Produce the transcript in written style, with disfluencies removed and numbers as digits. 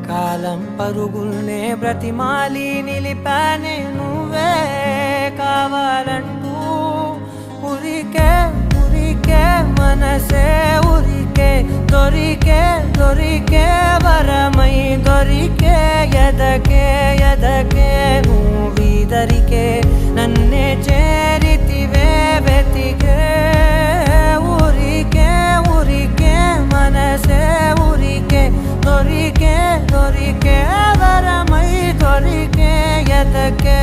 కాలం పరుగుల్నే బ్రతిమాలి నిలిపానే నువ్వే కావాలంటూ ఉరికే ఉరికే మనసే ఉరికే దొరికే వరమై దొరికే ఎదకే నువ్వీదరికే నన్నే చేరితివే వెతికే ఉరికే మనసే ఉరికే దొరికే వరమై దొరికే ఎదకే